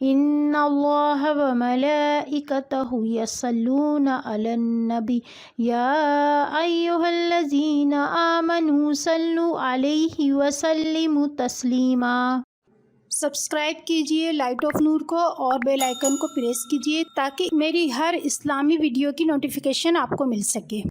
ان اللہ و ملائکتہ یصلون علی النبی یا ایھا الذین آمنوا صلوا علیہ وسلموا تسلیما۔ سبسکرائب کیجئے لائٹ آف نور کو اور بیل آئیکن کو پریس کیجئے تاکہ میری ہر اسلامی ویڈیو کی نوٹیفیکیشن آپ کو مل سکے۔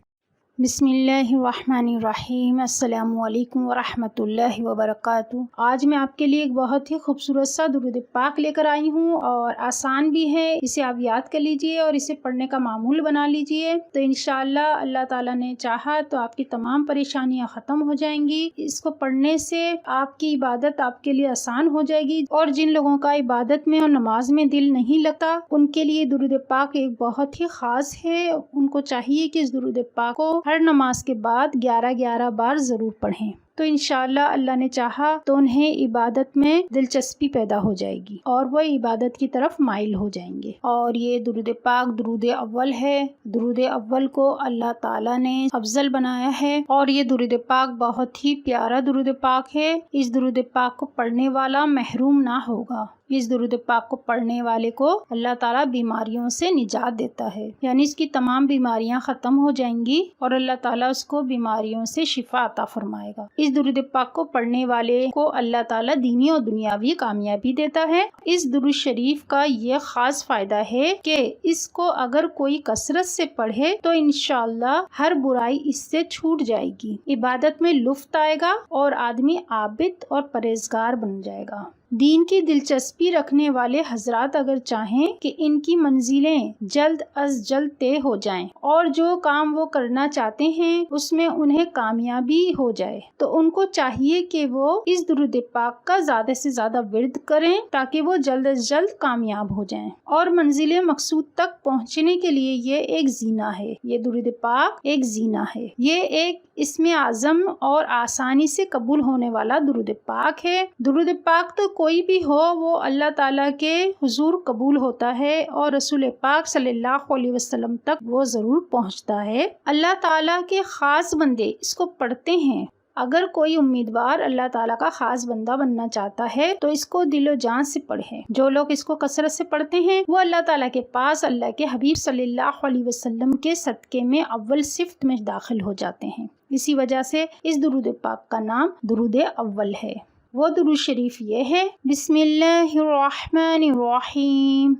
بسم اللہ الرحمن الرحیم۔ السلام علیکم ورحمۃ اللہ وبرکاتہ۔ آج میں آپ کے لیے ایک بہت ہی خوبصورت سا درود پاک لے کر آئی ہوں اور آسان بھی ہے، اسے آپ یاد کر لیجئے اور اسے پڑھنے کا معمول بنا لیجئے تو انشاءاللہ اللہ تعالیٰ نے چاہا تو آپ کی تمام پریشانیاں ختم ہو جائیں گی۔ اس کو پڑھنے سے آپ کی عبادت آپ کے لیے آسان ہو جائے گی، اور جن لوگوں کا عبادت میں اور نماز میں دل نہیں لگتا ان کے لیے درود پاک ایک بہت ہی خاص ہے۔ ان کو چاہیے کہ اس درود پاک کو ہر نماز کے بعد 11 بار ضرور پڑھیں تو انشاءاللہ اللہ نے چاہا تو انہیں عبادت میں دلچسپی پیدا ہو جائے گی اور وہ عبادت کی طرف مائل ہو جائیں گے۔ اور یہ درود پاک درود اول ہے۔ درود اول کو اللہ تعالیٰ نے افضل بنایا ہے اور یہ درود پاک بہت ہی پیارا درود پاک ہے۔ اس درود پاک کو پڑھنے والا محروم نہ ہوگا۔ اس درود پاک کو پڑھنے والے کو اللہ تعالیٰ بیماریوں سے نجات دیتا ہے، یعنی اس کی تمام بیماریاں ختم ہو جائیں گی اور اللہ تعالیٰ اس کو بیماریوں سے شفا عطا فرمائے گا۔ اس درود پاک کو پڑھنے والے کو اللہ تعالیٰ دینی اور دنیاوی کامیابی دیتا ہے۔ اس درود شریف کا یہ خاص فائدہ ہے کہ اس کو اگر کوئی کثرت سے پڑھے تو انشاءاللہ ہر برائی اس سے چھوٹ جائے گی، عبادت میں لطف آئے گا اور آدمی عابد اور پرہیزگار بن جائے گا۔ دین کی دلچسپی رکھنے والے حضرات اگر چاہیں کہ ان کی منزلیں جلد از جلد طے ہو جائیں اور جو کام وہ کرنا چاہتے ہیں اس میں انہیں کامیابی ہو جائے تو ان کو چاہیے کہ وہ اس درود پاک کا زیادہ سے زیادہ ورد کریں تاکہ وہ جلد از جلد کامیاب ہو جائیں۔ اور منزل مقصود تک پہنچنے کے لیے یہ ایک زینہ ہے، یہ درود پاک ایک زینہ ہے، یہ ایک اسم اعظم اور آسانی سے قبول ہونے والا درود پاک ہے۔ درود پاک تو کوئی بھی ہو وہ اللہ تعالیٰ کے حضور قبول ہوتا ہے اور رسول پاک صلی اللہ علیہ وسلم تک وہ ضرور پہنچتا ہے۔ اللہ تعالیٰ کے خاص بندے اس کو پڑھتے ہیں۔ اگر کوئی امیدوار اللہ تعالیٰ کا خاص بندہ بننا چاہتا ہے تو اس کو دل و جان سے پڑھے۔ جو لوگ اس کو کثرت سے پڑھتے ہیں وہ اللہ تعالیٰ کے پاس اللہ کے حبیب صلی اللہ علیہ وسلم کے صدقے میں اول صفت میں داخل ہو جاتے ہیں۔ اسی وجہ سے اس درود پاک کا نام درود اول ہے۔ وہ درود شریف یہ ہے: بسم اللہ الرحمن الرحیم،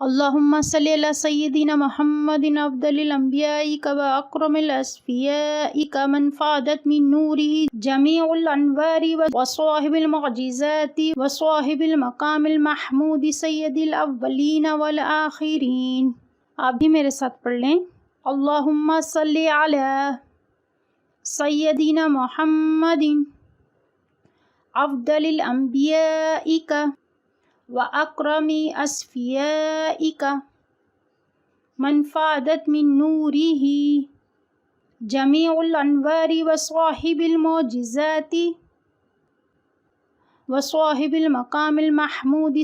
اللہم صلی علی سیدنا محمد افضل الانبیاء و اکرم الاصفیاء من فادت من نورہ جمیع الانوار وصاحب المعجزات وصاحب المقام المحمود سید الاولین والآخرین۔ آپ بھی میرے ساتھ پڑھ لیں: اللہم صلی علی سیدنا محمد افضل الانبیاء و اکرم اصفیاء من فادت من نورہ جمیع الانوار وصاحب المعجزات وصاحب المقام المحمود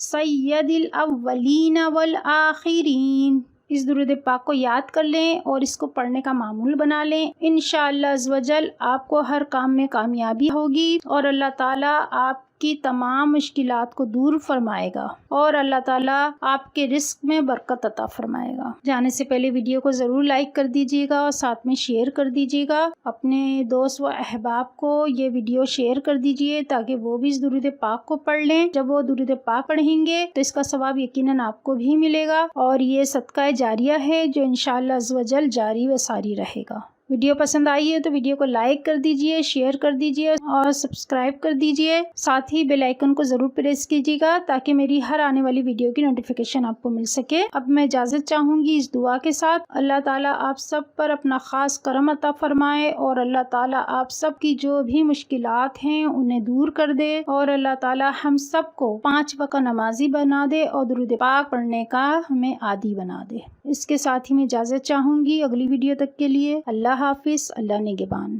سید الاولین والآخرین۔ اس درود پاک کو یاد کر لیں اور اس کو پڑھنے کا معمول بنا لیں۔ انشاءاللہ عزوجل آپ کو ہر کام میں کامیابی ہوگی اور اللہ تعالیٰ آپ کی تمام مشکلات کو دور فرمائے گا اور اللہ تعالیٰ آپ کے رزق میں برکت عطا فرمائے گا۔ جانے سے پہلے ویڈیو کو ضرور لائک کر دیجیے گا اور ساتھ میں شیئر کر دیجیے گا۔ اپنے دوست و احباب کو یہ ویڈیو شیئر کر دیجیے تاکہ وہ بھی اس درود پاک کو پڑھ لیں۔ جب وہ درود پاک پڑھیں گے تو اس کا ثواب یقیناً آپ کو بھی ملے گا اور یہ صدقہ جاریہ ہے جو انشاءاللہ عزوجل جاری و ساری رہے گا۔ ویڈیو پسند آئی ہے تو ویڈیو کو لائک کر دیجئے، شیئر کر دیجئے اور سبسکرائب کر دیجئے۔ ساتھ ہی بیل آئیکن کو ضرور پریس کیجیے گا تاکہ میری ہر آنے والی ویڈیو کی نوٹیفیکیشن آپ کو مل سکے۔ اب میں اجازت چاہوں گی اس دعا کے ساتھ: اللہ تعالیٰ آپ سب پر اپنا خاص کرم عطا فرمائے اور اللہ تعالیٰ آپ سب کی جو بھی مشکلات ہیں انہیں دور کر دے اور اللہ تعالیٰ ہم سب کو 5 وقت نمازی بنا دے اور درود پاک پڑھنے کا ہمیں عادی بنا دے۔ اس کے ساتھ ہی میں اجازت چاہوں گی اگلی ویڈیو تک کے لیے۔ اللہ حافظ، اللہ نگہبان۔